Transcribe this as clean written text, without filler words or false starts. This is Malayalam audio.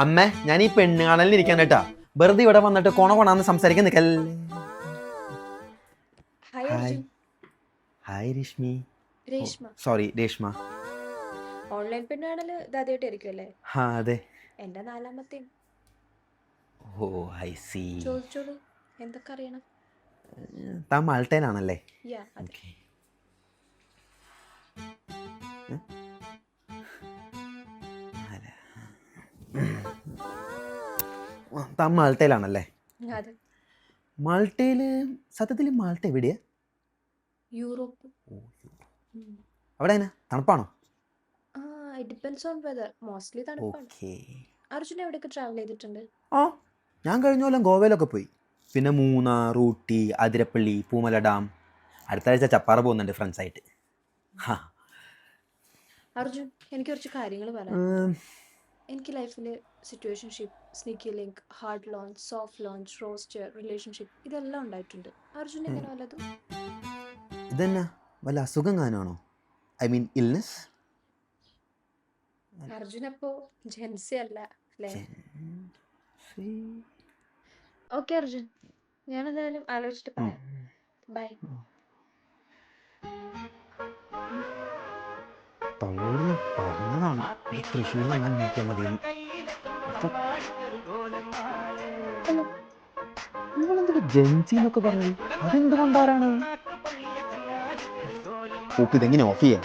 അമ്മ ഞാൻ ഈ പെണ്ണ് കാണലിന് ഇരിക്കാൻ കേട്ടാ. വെറുതെ ഇവിടെ വന്നിട്ട് കൊണാന്ന് സംസാരിക്കാൻ നിൽക്കല്ലേ. Hi hi. Arjun. Hi Rashmi. Reshma. Sorry Reshma. Online പെണ്ണാണല്ലോ ഇതാദ്യമായിട്ടായിരിക്കും അല്ലേ? ആ അതെ. എൻ്റെ നാലാമത്തെയും. Oh I see. ചോദിച്ചോളൂ, എന്തൊക്കെ അറിയണം? താൻ മാൾട്ടയിലാണല്ലേ? യാ അതെ. ഓക്കെ. താൻ മാൾട്ടയിലാണല്ലേ? അതെ. മാൾട്ടയിൽ സത്യത്തിൽ മാൾട്ട എവിടെയാ? യൂറോപ്പ്. അവിടെ എന്നാ തണുപ്പാണോ? ആ, it depends on whether. Mostly തണുപ്പാണ്. ഓക്കെ. അർജുൻ എവിടെയൊക്കെ ട്രാവൽ ചെയ്തിട്ടുണ്ട്? ആ ഞാൻ കഴിഞ്ഞ കൊല്ലം ഗോവയിലൊക്കെ പോയി. പിന്നെ മൂന്നാർ, ഊട്ടി, അതിരപ്പള്ളി, പൂമല ഡാം. അടുത്ത ആഴ്ച ചപ്പാറ പോകുന്നുണ്ട് ഫ്രണ്ട്സായിട്ട്. ഹാ. അർജുൻ, എനിക്ക് കുറച്ച് കാര്യങ്ങൾ പറയാം. എനിക്ക് ലൈഫിൽ situationship, sneaky link, hard launch, soft launch, roster, relationship ഇതെല്ലാം ഉണ്ടായിട്ടുണ്ട്. അർജുൻ ഇങ്ങനെ വല്ലതും? ഇതെന്നാ വല്ല അസുഖം കാണുവാണോ? I mean illness? അർജുൻ അപ്പോ ജെൻസി അല്ല അല്ലേ? ഓക്കെ അർജുൻ, ഞാൻ എന്തായാലും ആലോചിച്ചിട്ട് പറയാം. ബൈ. പറഞ്ഞതാണ് തൃശ്ശൂരിൽ അങ്ങനെ നോക്കിയാൽ മതി. നിങ്ങളെന്തൊക്കെ ജെൻസി എന്നൊക്കെ പറഞ്ഞു, അതെന്തുകൊണ്ടാണ്? ഇതെങ്ങനെ ഓഫ് ചെയ്യാം?